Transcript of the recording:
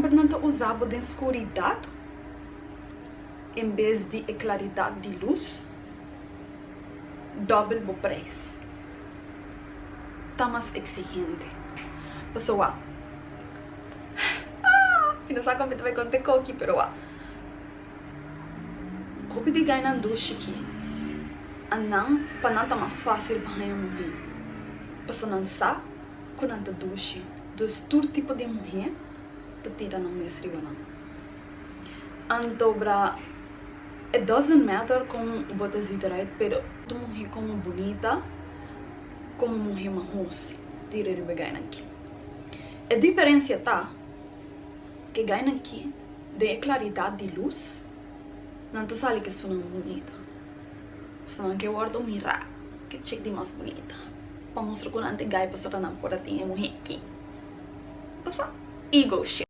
sempre não usava de escuridade em vez de claridade de luz, doble o preço. Tá mais exigente. Pessoal, não sei como vai contar aqui, pero como de ganhar duche aqui, anang para não tá mais fácil para a mulher. Pessoa não sabe quando anda duche, dos todo tipo de mulher te tira na minha escrivana. Antobra, it doesn't matter como botas de direito, pero tu mulher como bonita, como mulher marrom, tira de ganhar aqui. A diferença tá que ganha aqui de claridade de luz, não te sabe que sou bonita. Você não quer guardar mirar que check de mais bonita. Para mostrar que não tem gai para só não pode ter mulher aqui. Passa ego shit.